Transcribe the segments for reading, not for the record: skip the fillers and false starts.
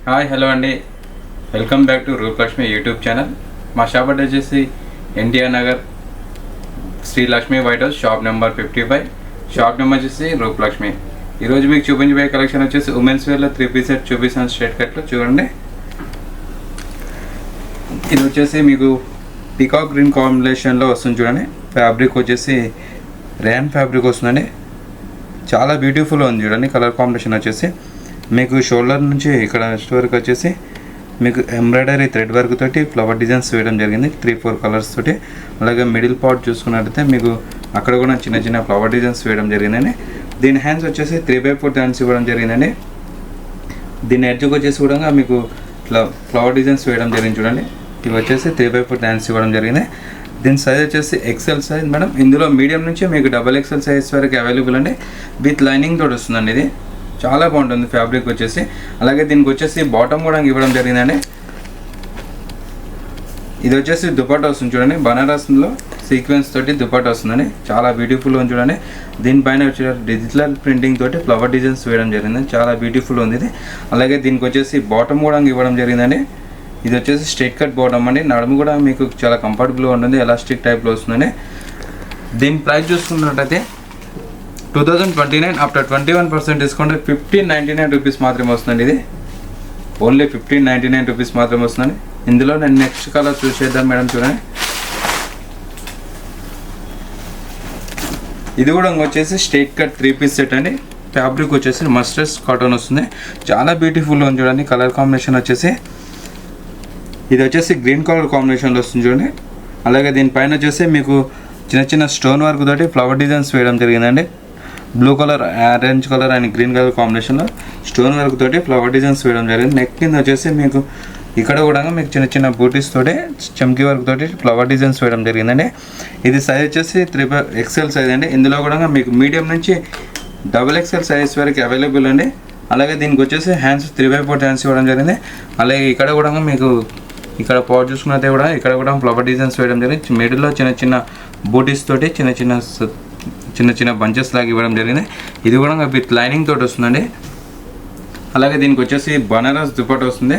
Hi hello అండి, welcome back to Rupalakshmi YouTube channel. మా shop address వచ్చేసి NTR Nagar Sri Lakshmi white house, shop number 55. Shop number వచ్చేసి రూపలక్ష్మి. ఈరోజు మీకు చూపించబోయే కలెక్షన్ వచ్చేసి ఉమెన్స్ వేర్లో 3 పీస్ సెట్ చూపిస్తాను. స్ట్రైట్ కట్లో చూడండి. ఇది వచ్చేసి మీకు పీకాక్ గ్రీన్ కాంబినేషన్లో వస్తుంది చూడండి. ఫ్యాబ్రిక్ వచ్చేసి ర్యాన్ ఫ్యాబ్రిక్ వస్తుందండి. చాలా బ్యూటిఫుల్ ఉంది చూడండి. కలర్ కాంబినేషన్ వచ్చేసి మీకు షోల్డర్ నుంచి ఇక్కడ నెక్స్ట్ వరకు వచ్చేసి మీకు ఎంబ్రాయిడరీ థ్రెడ్ వర్క్ తోటి ఫ్లవర్ డిజైన్స్ వేయడం జరిగింది 3-4 కలర్స్ తోటి. అలాగే మిడిల్ పార్ట్ చూసుకున్నట్లయితే మీకు అక్కడ కూడా చిన్న చిన్న ఫ్లవర్ డిజైన్స్ వేయడం జరిగిందండి. దీని హ్యాండ్స్ వచ్చేసి 3/4 హ్యాండ్స్ ఇవ్వడం జరిగిందండి. దీని ఎడ్జ్కి వచ్చేసి కూడా మీకు ఇట్లా ఫ్లవర్ డిజైన్స్ వేయడం జరిగింది చూడండి. ఇవి వచ్చేసి 3/4 హ్యాండ్స్ ఇవ్వడం జరిగింది. దీని సైజ్ వచ్చేసి ఎక్సెల్ సైజ్ మేడం. ఇందులో మీడియం నుంచి మీకు XXL సైజ్ వరకు అవైలబుల్ అండి. విత్ లైనింగ్ తోటి వస్తుందండి. ఇది చాలా బాగుంటుంది ఫ్యాబ్రిక్ వచ్చేసి. అలాగే దీనికి వచ్చేసి బాటమ్ కూడా ఇవ్వడం జరిగిందండి. ఇది వచ్చేసి దుపట్టా వస్తుంది చూడండి. బనారస్లో సీక్వెన్స్ తోటి దుపట్టా వస్తుందండి. చాలా బ్యూటిఫుల్ ఉంది చూడండి. దీనిపైన వచ్చే డిజిటల్ ప్రింటింగ్ తోటి ఫ్లవర్ డిజైన్స్ వేయడం జరిగింది. చాలా బ్యూటిఫుల్ ఉంది ఇది. అలాగే దీనికి వచ్చేసి బాటమ్ కూడా ఇవ్వడం జరిగిందండి. ఇది వచ్చేసి స్ట్రైట్ కట్ బాటమ్ అండి. నడుము కూడా మీకు చాలా కంఫర్టబుల్గా ఉంటుంది. ఎలాస్టిక్ టైప్లో వస్తుందండి. దీని ప్రైస్ చూసుకున్నట్టయితే 2029 ఆఫ్టర్ 21% డిస్కౌంట్ 1599 రూపీస్ మాత్రమే వస్తుందండి. ఇది ఓన్లీ 1599 రూపీస్ మాత్రమే వస్తుందండి. ఇందులో నేను నెక్స్ట్ కలర్ చూసేద్దాం మేడం. చూడండి, ఇది కూడా వచ్చేసి స్ట్రైట్ కట్ 3 పీస్ సెట్ అండి. ఫ్యాబ్రిక్ వచ్చేసి మస్టర్డ్ కాటన్ వస్తుంది. చాలా బ్యూటిఫుల్ ఉంది చూడండి. కలర్ కాంబినేషన్ వచ్చేసి ఇది వచ్చేసి గ్రీన్ కలర్ కాంబినేషన్లో వస్తుంది చూడండి. అలాగే దీనిపైన వచ్చేసి మీకు చిన్న చిన్న స్టోన్ వర్క్ తోటి ఫ్లవర్ డిజైన్స్ వేయడం జరిగిందండి. Blue colour, orange colour and green colour కాంబినేషన్లో స్టోన్ వర్క్ తోటి ఫ్లవర్ డిజైన్స్ వేయడం జరిగింది. నెక్ కింద వచ్చేసి మీకు ఇక్కడ కూడా మీకు చిన్న చిన్న బూటీస్ తోటి చమ్కీ వర్క్ తోటి ఫ్లవర్ డిజైన్స్ వేయడం జరిగిందండి. ఇది సైజ్ వచ్చేసి 3XL సైజ్ అండి. ఇందులో కూడా మీకు మీడియం నుంచి XXL సైజ్ వరకు అవైలబుల్ అండి. అలాగే దీనికి వచ్చేసి హ్యాండ్స్ 3/4 హ్యాండ్స్ ఇవ్వడం జరిగింది. అలాగే ఇక్కడ కూడా మీకు ఇక్కడ పాట్ చూసుకున్నట్టే కూడా ఇక్కడ కూడా ఫ్లవర్ డిజైన్స్ వేయడం జరిగింది. మిడిల్లో చిన్న చిన్న బూటీస్ తోటి చిన్న చిన్న బంచెస్ లాగా ఇవ్వడం జరిగింది. ఇది కూడా విత్ లైనింగ్ తోటి వస్తుందండి. అలాగే దీనికి వచ్చేసి బనారస్ దుపట్టా వస్తుంది.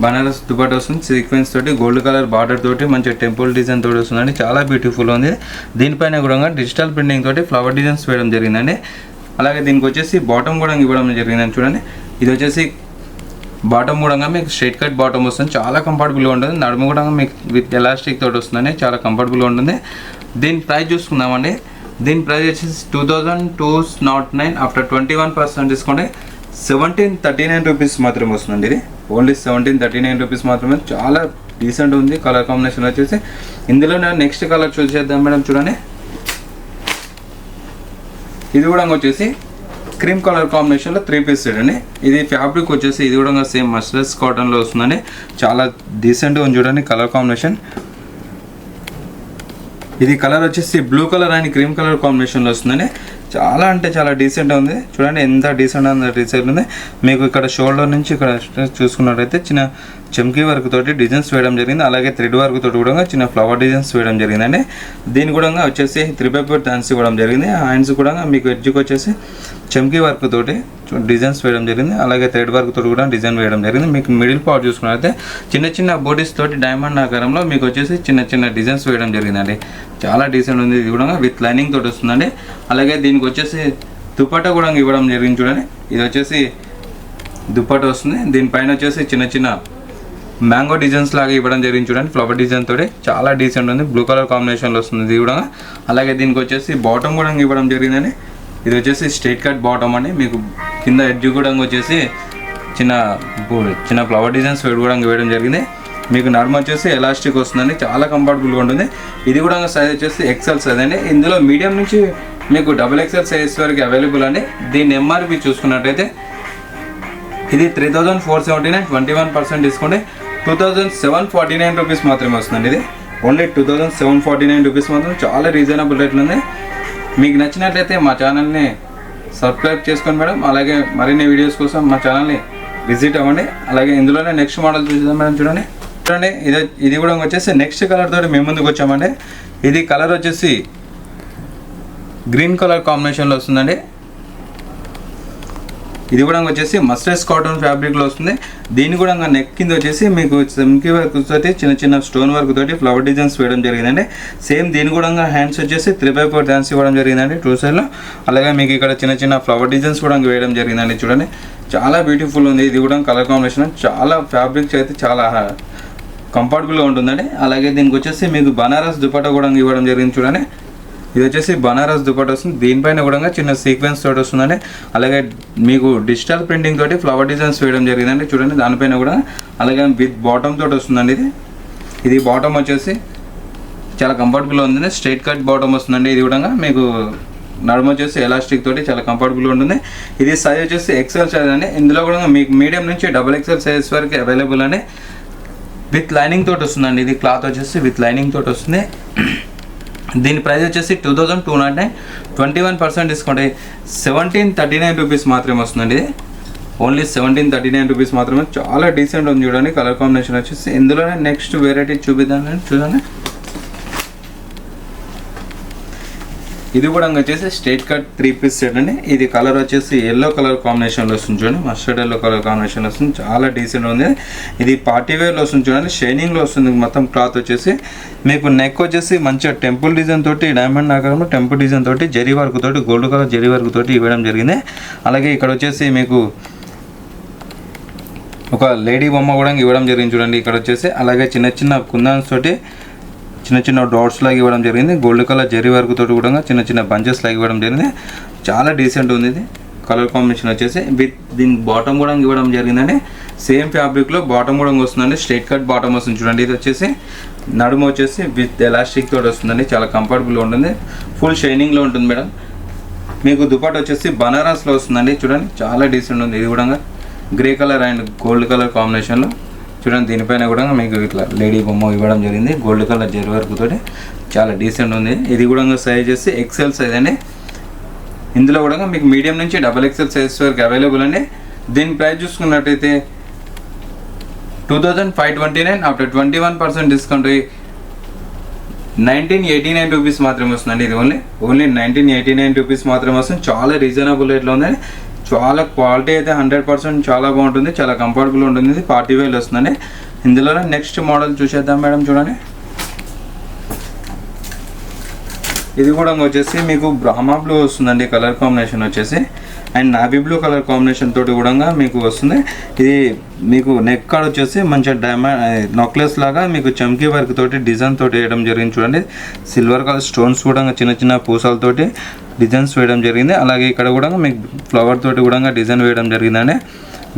బనారస్ దుపట్టా వస్తుంది సీక్వెన్స్ తోటి గోల్డ్ కలర్ బార్డర్ తోటి మంచి టెంపుల్ డిజైన్ తోటి వస్తుందండి. చాలా బ్యూటిఫుల్ ఉంది. దీనిపైన కూడా డిజిటల్ ప్రింటింగ్ తోటి ఫ్లవర్ డిజైన్స్ వేయడం జరిగిందండి. అలాగే దీనికి వచ్చేసి బాటమ్ కూడా ఇవ్వడం జరిగిందని చూడండి. ఇది వచ్చేసి బాటమ్ కూడా మీకు స్ట్రైట్ కట్ బాటమ్ వస్తుంది. చాలా కంఫర్టబుల్గా ఉంటుంది. నడుము కూడా మీకు విత్ ఎలాస్టిక్ తోటి వస్తుందండి. చాలా కంఫర్టబుల్గా ఉంటుంది. దీని ప్రైస్ చూసుకుందామండి. దీని ప్రైస్ వచ్చేసి 2209 ఆఫ్టర్ 21% డిస్కౌంట్ 1739 రూపీస్ మాత్రమే వస్తుందండి. ఇది ఓన్లీ 1739 రూపీస్ మాత్రమే. చాలా డీసెంట్ ఉంది. కలర్ కాంబినేషన్ వచ్చేసి ఇందులో నేను నెక్స్ట్ కలర్ చూస్ చేద్దాం మేడం. చూడండి, ఇది కూడా వచ్చేసి క్రీమ్ కలర్ కాంబినేషన్లో 3 పీస్ సెట్ అండి. ఇది ఫ్యాబ్రిక్ వచ్చేసి ఇది కూడా సేమ్ మస్టర్డ్ కాటన్లో వస్తుందండి. చాలా డీసెంట్గా ఉంది చూడండి కలర్ కాంబినేషన్. ఇది కలర్ వచ్చేసి blue colour and cream colour కాంబినేషన్లో వస్తుందండి. చాలా అంటే చాలా డీసెంట్గా ఉంది చూడండి. ఎంత డీసెంట్ అంత డీసెంట్ ఉంది. మీకు ఇక్కడ షోల్డర్ నుంచి ఇక్కడ చూసుకున్నట్టయితే చిన్న చమ్కీ వర్క్ తోటి డిజైన్స్ వేయడం జరిగింది. అలాగే థ్రెడ్ వర్క్ తోటి కూడా చిన్న ఫ్లవర్ డిజైన్స్ వేయడం జరిగిందండి. దీని కూడా వచ్చేసి 3/4 హ్యాండ్స్ ఇవ్వడం జరిగింది. హ్యాండ్స్ కూడా మీకు ఎడ్జ్కి వచ్చేసి చమ్కీ వర్క్ తోటి డిజైన్స్ వేయడం జరిగింది. అలాగే థ్రెడ్ వర్క్ తోటి కూడా డిజైన్ వేయడం జరిగింది. మీకు మిడిల్ పార్ట్ చూసుకున్నట్లయితే చిన్న చిన్న బోటీస్ తోటి డైమండ్ ఆకారంలో మీకు వచ్చేసి చిన్న చిన్న డిజైన్స్ వేయడం జరిగిందండి. చాలా డీసెంట్ ఉంది. ఇది కూడా విత్ లైనింగ్ తోటి వస్తుందండి. అలాగే దీనికి వచ్చేసి దుపట్టా కూడా ఇవ్వడం జరిగింది చూడండి. ఇది వచ్చేసి దుపట్టా వస్తుంది. దీనిపైన వచ్చేసి చిన్న చిన్న మ్యాంగో డిజైన్స్ లాగా ఇవ్వడం జరిగింది చూడండి. ఫ్లవర్ డిజైన్ తోటి చాలా డీసెంట్ ఉంది. బ్లూ కలర్ కాంబినేషన్లో వస్తుంది ఇది కూడా. అలాగే దీనికి వచ్చేసి బాటమ్ కూడా ఇవ్వడం జరిగిందండి. ఇది వచ్చేసి స్ట్రైట్ కట్ బాటమ్ అండి. మీకు కింద ఎడ్జ్ కూడా వచ్చేసి చిన్న ఫ్లవర్ డిజైన్స్ కూడా వేయడం జరిగింది. మీకు నడుము వచ్చేసి ఎలాస్టిక్ వస్తుందండి. చాలా కంఫర్టబుల్గా ఉంటుంది. ఇది కూడా సైజ్ వచ్చేసి XL సైజ్ అండి. ఇందులో మీడియం నుంచి మీకు XXL సైజ్ వరకు అవైలబుల్ అండి. దీని MRP చూసుకున్నట్టయితే ఇది 3479 21% డిస్కౌంట్ 2749 రూపీస్ మాత్రమే వస్తుందండి. ఇది ఓన్లీ 2749 రూపీస్ మాత్రం. చాలా రీజనబుల్ రేట్లు ఉంది. మీకు నచ్చినట్లయితే మా ఛానల్ని సబ్స్క్రైబ్ చేసుకోండి మేడం. అలాగే మరిన్ని వీడియోస్ కోసం మా ఛానల్ని విజిట్ అవ్వండి. అలాగే ఇందులోనే నెక్స్ట్ మోడల్ చూద్దాం మేడం. చూడండి, ఇది కూడా వచ్చేసి నెక్స్ట్ కలర్ తోటి మేము ముందుకు వచ్చామండి. ఇది కలర్ వచ్చేసి గ్రీన్ కలర్ కాంబినేషన్లో వస్తుందండి. ఇది కూడా వచ్చేసి మస్టర్స్ కాటన్ ఫ్యాబ్రిక్లో వస్తుంది. దీని కూడా నెక్ కింద వచ్చేసి మీకు చమ్కీ వర్క్ తోటి చిన్న చిన్న స్టోన్ వర్క్ తోటి ఫ్లవర్ డిజైన్స్ వేయడం జరిగిందండి. సేమ్ దీని కూడా హ్యాండ్స్ వచ్చేసి 3/4 డాన్స్ ఇవ్వడం జరిగిందండి టూ సైడ్లో. అలాగే మీకు ఇక్కడ చిన్న చిన్న ఫ్లవర్ డిజైన్స్ కూడా వేయడం జరిగిందండి. చూడండి చాలా బ్యూటిఫుల్ ఉంది. ఇది కూడా కలర్ కాంబినేషన్ చాలా ఫ్యాబ్రిక్స్ అయితే చాలా కంఫర్టబుల్గా ఉంటుందండి. అలాగే దీనికి వచ్చేసి మీకు బనారస్ దుపట్టా కూడా ఇవ్వడం జరిగింది. చూడండి ఇది వచ్చేసి బనారస్ దుపట్టా వస్తుంది. దీనిపైన కూడా చిన్న సీక్వెన్స్ తోటి వస్తుందండి. అలాగే మీకు డిజిటల్ ప్రింటింగ్ తోటి ఫ్లవర్ డిజైన్స్ వేయడం జరిగిందండి. చూడండి దానిపైన కూడా అలాగే విత్ బాటమ్ తోటి వస్తుందండి. ఇది బాటమ్ వచ్చేసి చాలా కంఫర్టబుల్గా ఉందండి. స్ట్రైట్ కట్ బాటమ్ వస్తుందండి. ఇది కూడా మీకు నడుము వచ్చేసి ఎలాస్టిక్ తోటి చాలా కంఫర్టబుల్గా ఉంటుంది. ఇది సైజ్ వచ్చేసి ఎక్సెల్ సైజ్ అండి. ఇందులో కూడా మీకు మీడియం నుంచి XXL సైజ్ వరకు అవైలబుల్ అండి. విత్ లైనింగ్ తోటి వస్తుందండి. ఇది క్లాత్ వచ్చేసి విత్ లైనింగ్ తోటి వస్తుంది. దీని ప్రైస్ వచ్చేసి 2209, 21% డిస్కౌంట్ 1739 రూపీస్ మాత్రమే వస్తుందండి. ఇది ఓన్లీ 1739 రూపీస్ మాత్రమే. చాలా డీసెంట్ ఉంది చూడండి కలర్ కాంబినేషన్ వచ్చేసి. ఇందులోనే నెక్స్ట్ వెరైటీ చూపిద్దాం చూడండి. ఇది కూడా వచ్చేసి స్ట్రైట్ కట్ 3 పీస్ సెట్ అండి. ఇది కలర్ వచ్చేసి ఎల్లో కలర్ కాంబినేషన్లో వస్తుంది చూడండి. మస్టర్డ్ ఎల్లో కలర్ కాంబినేషన్లో వస్తుంది. చాలా డీసెంట్ ఉంది. ఇది పార్టీ వేర్లో వస్తుంది చూడండి. షైనింగ్లో వస్తుంది మొత్తం క్లాత్ వచ్చేసి. మీకు నెక్ వచ్చేసి మంచిగా టెంపుల్ డిజైన్ తోటి డైమండ్ ఆకారంలో టెంపుల్ డిజైన్ తోటి జరీ వర్క్ తోటి గోల్డ్ కలర్ జరీ వర్క్ తోటి ఇవ్వడం జరిగింది. అలాగే ఇక్కడ వచ్చేసి మీకు ఒక లేడీ బొమ్మ కూడా ఇవ్వడం జరిగింది చూడండి ఇక్కడ వచ్చేసి. అలాగే చిన్న చిన్న కుందన్స్ తోటి చిన్న చిన్న డాట్స్ లాగా ఇవ్వడం జరిగింది. గోల్డ్ కలర్ జరీ వర్క్ తోటి కూడా చిన్న చిన్న బంచెస్ లాగా ఇవ్వడం జరిగింది. చాలా డీసెంట్ ఉంది. ఇది కలర్ కాంబినేషన్ వచ్చేసి విత్ దీని బాటమ్ కూడా ఇవ్వడం జరిగిందండి. సేమ్ ఫ్యాబ్రిక్లో బాటమ్ కూడా వస్తుందండి. స్ట్రైట్ కట్ బాటమ్ వస్తుంది చూడండి. ఇది వచ్చేసి నడుము వచ్చేసి విత్ ఎలాస్టిక్ తోటి వస్తుందండి. చాలా కంఫర్టబుల్గా ఉంటుంది. ఫుల్ షైనింగ్లో ఉంటుంది మేడం. మీకు దుపట్టా వచ్చేసి బనారస్లో వస్తుందండి. చూడండి చాలా డీసెంట్ ఉంది. ఇది కూడా grey colour and gold colour కాంబినేషన్లో చూడండి. దీనిపైన కూడా మీకు ఇట్లా లేడీ బొమ్మ ఇవ్వడం జరిగింది గోల్డ్ కలర్ జరీ వర్క్ తోటి. చాలా డీసెంట్ ఉంది. ఇది కూడా సైజ్ చేసి ఎక్సెల్ సైజ్ అండి. ఇందులో కూడా మీకు మీడియం నుంచి XXL సైజ్ వరకు అవైలబుల్ అండి. దీని ప్రైస్ చూసుకున్నట్టయితే 2529 ఆఫ్టర్ 21% డిస్కౌంట్ 1989 రూపీస్ మాత్రమే వస్తుందండి. ఇది ఓన్లీ 1989 రూపీస్ మాత్రమే వస్తుంది. చాలా రీజనబుల్ రేట్లో ఉందండి. చాలా క్వాలిటీ అయితే 100% చాలా బాగుంటుంది. చాలా కంఫర్టబుల్ ఉంటుంది. ఇది పార్టీ వేర్లో వస్తుందండి. ఇందులో నెక్స్ట్ మోడల్ చూసేద్దాం మేడం. చూడండి ఇది కూడా వచ్చేసి మీకు బ్రహ్మా బ్లూ వస్తుందండి కలర్ కాంబినేషన్ వచ్చేసి. And navy blue colour combination తోటి కూడా మీకు వస్తుంది. ఇది మీకు నెక్ కార్డ్ వచ్చేసి మంచిగా డైమండ్ నెక్లెస్ లాగా మీకు చమ్కీ వర్క్ తోటి డిజైన్ తోటి వేయడం జరిగింది చూడండి. సిల్వర్ కలర్ స్టోన్స్ కూడా చిన్న చిన్న పూసలతోటి డిజైన్స్ వేయడం జరిగింది. అలాగే ఇక్కడ కూడా మీకు ఫ్లవర్ తోటి కూడా డిజైన్ వేయడం జరిగిందండి.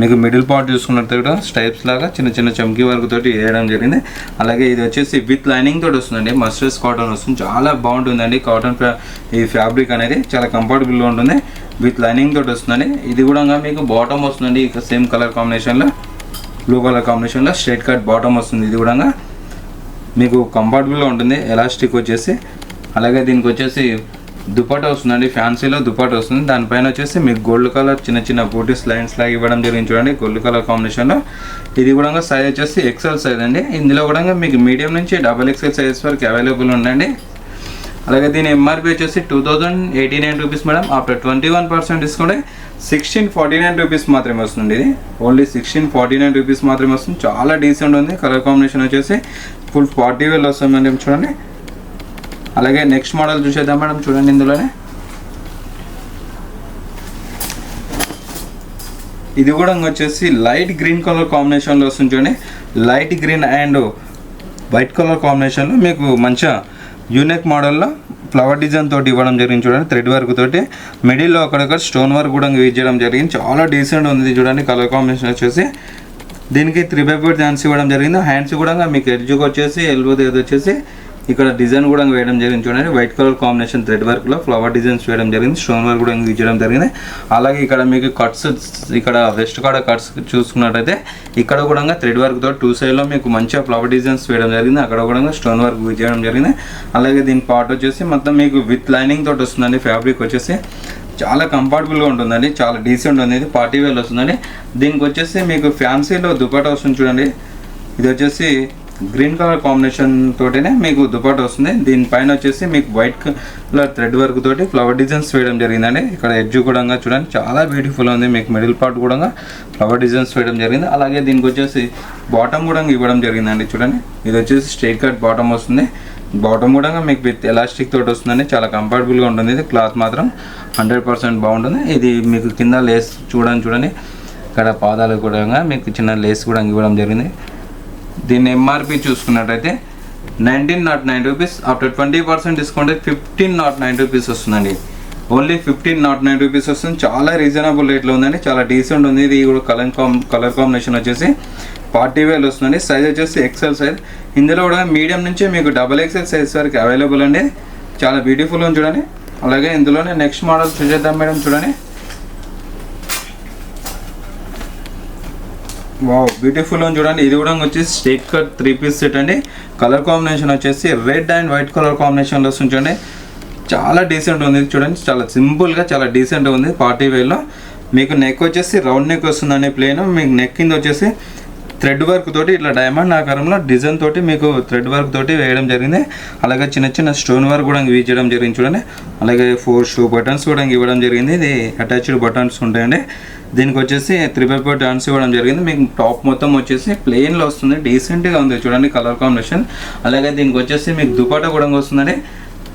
మీకు మిడిల్ పార్ట్ చూసుకున్నట్టు కూడా స్టైప్స్ లాగా చిన్న చిన్న చమ్కీ వర్క్ తోటి వేయడం జరిగింది. అలాగే ఇది వచ్చేసి విత్ లైనింగ్ తోటి వస్తుందండి. మస్టర్స్ కాటన్ వస్తుంది. చాలా బాగుంటుందండి కాటన్ ఈ ఫ్యాబ్రిక్ అనేది చాలా కంఫర్టబుల్గా ఉంటుంది. విత్ లైనింగ్ తోటి వస్తుందండి. ఇది కూడా మీకు బాటమ్ వస్తుందండి. ఇక సేమ్ కలర్ కాంబినేషన్లో బ్లూ కలర్ కాంబినేషన్లో స్ట్రైట్ కట్ బాటమ్ వస్తుంది. ఇది కూడా మీకు కంఫర్టబుల్గా ఉంటుంది. ఎలాస్టిక్ వచ్చేసి. అలాగే దీనికి వచ్చేసి దుపట్టా వస్తుందండి. ఫ్యాన్సీలో దుపట్టా వస్తుంది. దానిపైన వచ్చేసి మీకు గోల్డ్ కలర్ చిన్న చిన్న బూటీస్ లైన్స్ లాగా ఇవ్వడం జరిగింది చూడండి గోల్డ్ కలర్ కాంబినేషన్లో. ఇది కూడా సైజ్ వచ్చేసి ఎక్సెల్ సైజ్ అండి. ఇందులో కూడా మీకు మీడియం నుంచి XXL సైజ్ వరకు అవైలబుల్ ఉందండి. అలాగే దీని ఎంఆర్పి వచ్చేసి 2089 rupees madam. After 21% discount 1649 rupees మాత్రమే వస్తుంది. ఇది ఓన్లీ 1649 రూపీస్ మాత్రమే వస్తుంది. చాలా డీసెంట్ ఉంది. కలర్ కాంబినేషన్ వచ్చేసి ఫుల్ పార్టీ వేర్లో వస్తుంది మేడం. చూడండి అలాగే నెక్స్ట్ మోడల్ చూసేద్దాం మేడం. చూడండి ఇందులోనే ఇది కూడా వచ్చేసి లైట్ గ్రీన్ కలర్ కాంబినేషన్లో వస్తుంది చూడండి. Light green and white colour కాంబినేషన్లో మీకు మంచిగా యూనిక్ మోడల్లో ఫ్లవర్ డిజైన్ తోటి ఇవ్వడం జరిగింది చూడండి. థ్రెడ్ వర్క్ తోటి మిడిల్లో అక్కడక్కడ స్టోన్ వర్క్ కూడా యూజ్ చేయడం జరిగింది. చాలా డీసెంట్ ఉంది చూడండి. కలర్ కాంబినేషన్ వచ్చేసి దీనికి 3/4 డాన్స్ ఇవ్వడం జరిగింది. హ్యాండ్స్ కూడా మీకు ఎడ్జ్కి వచ్చేసి ఎల్బో దగ్గర వచ్చేసి ఇక్కడ డిజైన్ కూడా వేయడం జరిగింది చూడండి. వైట్ కలర్ కాంబినేషన్ థ్రెడ్ వర్క్లో ఫ్లవర్ డిజైన్స్ వేయడం జరిగింది. స్టోన్ వర్క్ కూడా యూజ్ చేయడం జరిగింది. అలాగే ఇక్కడ మీకు కట్స్ ఇక్కడ వెస్ట్ కాడ కట్స్ చూసుకున్నట్టయితే ఇక్కడ కూడా థ్రెడ్ వర్క్తో టూ సైడ్లో మీకు మంచిగా ఫ్లవర్ డిజైన్స్ వేయడం జరిగింది. అక్కడ కూడా స్టోన్ వర్క్ యూజ్ చేయడం జరిగింది. అలాగే దీని పార్ట్ వచ్చేసి మొత్తం మీకు విత్ లైనింగ్ తోటి వస్తుందండి. ఫ్యాబ్రిక్ వచ్చేసి చాలా కంఫర్టబుల్గా ఉంటుందండి. చాలా డీసెంట్ ఉంది. ఇది పార్టీ వేర్లో వస్తుందండి. దీనికి వచ్చేసి మీకు ఫ్యాన్సీలో దుపట్టా వస్తుంది చూడండి. ఇది వచ్చేసి గ్రీన్ కలర్ కాంబినేషన్ తోటినే మీకు దుపట్టా వస్తుంది. దీనిపైన వచ్చేసి మీకు వైట్ కలర్ థ్రెడ్ వర్క్ తోటి ఫ్లవర్ డిజైన్స్ వేయడం జరిగిందండి. ఇక్కడ ఎడ్జ్ కూడా చూడండి చాలా బ్యూటిఫుల్ ఉంది. మీకు మిడిల్ పార్ట్ కూడా ఫ్లవర్ డిజైన్స్ వేయడం జరిగింది. అలాగే దీనికి వచ్చేసి బాటమ్ కూడా ఇవ్వడం జరిగిందండి. చూడండి ఇది వచ్చేసి స్ట్రైట్ కట్ బాటమ్ వస్తుంది. బాటమ్ కూడా మీకు విత్ ఎలాస్టిక్ తోటి వస్తుందండి. చాలా కంఫర్టబుల్గా ఉంటుంది. ఇది క్లాత్ మాత్రం 100% బాగుంటుంది. ఇది మీకు కింద లేస్ చూడండి ఇక్కడ పాదాలు కూడా మీకు చిన్న లేస్ కూడా ఇవ్వడం జరిగింది. దీని ఎంఆర్పి చూసుకున్నట్టయితే 1909 రూపీస్. ఆఫ్టర్ 20% డిస్కౌంట్ 1509 రూపీస్ వస్తుందండి. ఓన్లీ 1509 రూపీస్ వస్తుంది. చాలా రీజనబుల్ రేట్లో ఉందండి. చాలా డీసెంట్ ఉంది. ఇది కూడా కలర్ కాంబినేషన్ వచ్చేసి పార్టీ వేర్ వస్తుందండి. సైజ్ వచ్చేసి ఎక్సెల్ సైజ్. ఇందులో కూడా మీడియం నుంచి మీకు XXL సైజ్ వరకు అవైలబుల్ అండి. చాలా బ్యూటిఫుల్ ఉంది చూడండి. అలాగే ఇందులోనే నెక్స్ట్ మోడల్ చూసేద్దాం మేడం. చూడండి వావ్ బ్యూటిఫుల్ అని చూడండి. ఇది కూడా వచ్చేసి స్ట్రైట్ కట్ 3 పీస్ సెట్ అండి. కలర్ కాంబినేషన్ వచ్చేసి రెడ్ అండ్ వైట్ కలర్ కాంబినేషన్లో వస్తుంది చూడండి. చాలా డీసెంట్ ఉంది చూడండి. చాలా సింపుల్గా చాలా డీసెంట్గా ఉంది. పార్టీ వేర్లో మీకు నెక్ వచ్చేసి రౌండ్ నెక్ వస్తుందండి ప్లేన్. మీకు నెక్ కింద వచ్చేసి థ్రెడ్ వర్క్ తోటి ఇట్లా డైమండ్ ఆకారంలో డిజైన్ తోటి మీకు థ్రెడ్ వర్క్ తోటి వేయడం జరిగింది. అలాగే చిన్న స్టోన్ వర్క్ కూడా యూజ్ చేయడం జరిగింది చూడండి. అలాగే 4 షూ బటన్స్ కూడా ఇవ్వడం జరిగింది. ఇది అటాచ్డ్ బటన్స్ ఉంటాయండి. దీనికి వచ్చేసి 3x4 టర్న్స్ ఇవ్వడం జరిగింది. మీకు టాప్ మొత్తం వచ్చేసి ప్లెయిన్లో వస్తుంది. డీసెంట్గా ఉంది చూడండి కలర్ కాంబినేషన్. అలాగే దీనికి వచ్చేసి మీకు దుపట్టా కూడా వస్తుందండి.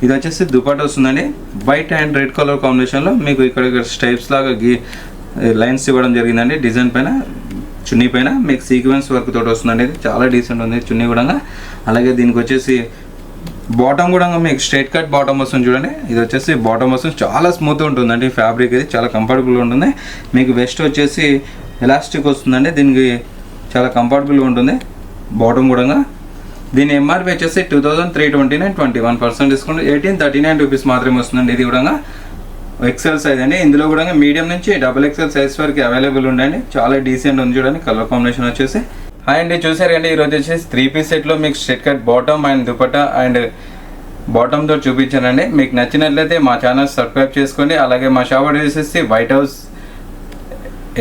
ఇది వచ్చేసి దుపట్టా వస్తుందండి. వైట్ అండ్ రెడ్ కలర్ కాంబినేషన్లో మీకు ఇక్కడ స్టైప్స్ లాగా లైన్స్ ఇవ్వడం జరిగిందండి. డిజైన్ పైన చున్నీ పైన మీకు సీక్వెన్స్ వర్క్ తోటి వస్తుందండి. ఇది చాలా డీసెంట్ ఉంది చున్నీ కూడా. అలాగే దీనికి వచ్చేసి బాటమ్ కూడా మీకు స్ట్రైట్ కట్ బాటమ్ వస్తుంది చూడండి. ఇది వచ్చేసి బాటమ్ వస్తుంది. చాలా స్మూత్ ఉంటుందండి ఫ్యాబ్రిక్. ఇది చాలా కంఫర్టబుల్గా ఉంటుంది. మీకు వెస్ట్ వచ్చేసి ఎలాస్టిక్ వస్తుందండి. దీనికి చాలా కంఫర్టబుల్గా ఉంటుంది బాటమ్ కూడా. దీని ఎంఆర్పి వచ్చేసి 2329, 21% డిస్కౌంట్ 1839 రూపీస్ మాత్రమే వస్తుందండి. ఇది కూడా ఎక్సెల్ సైజ్ అండి. ఇందులో కూడా మీడియం నుంచి XXL సైజ్ వరకు అవైలబుల్ ఉండండి. చాలా డీసెంట్ ఉంది చూడండి కలర్ కాంబినేషన్ వచ్చేసి. హాయ్ అండి, చూసారు అండి ఈరోజు వచ్చేసి 3 పీస్ సెట్లో మీకు straight cut bottom and dupatta and బాటమ్తో చూపించానండి. మీకు నచ్చినట్లయితే మా ఛానల్ సబ్స్క్రైబ్ చేసుకోండి. అలాగే మా షాప్ వచ్చేసి white house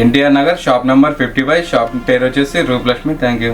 NTR Nagar, shop number 55. Shop పేరు వచ్చేసి రూపలక్ష్మి. Thank you.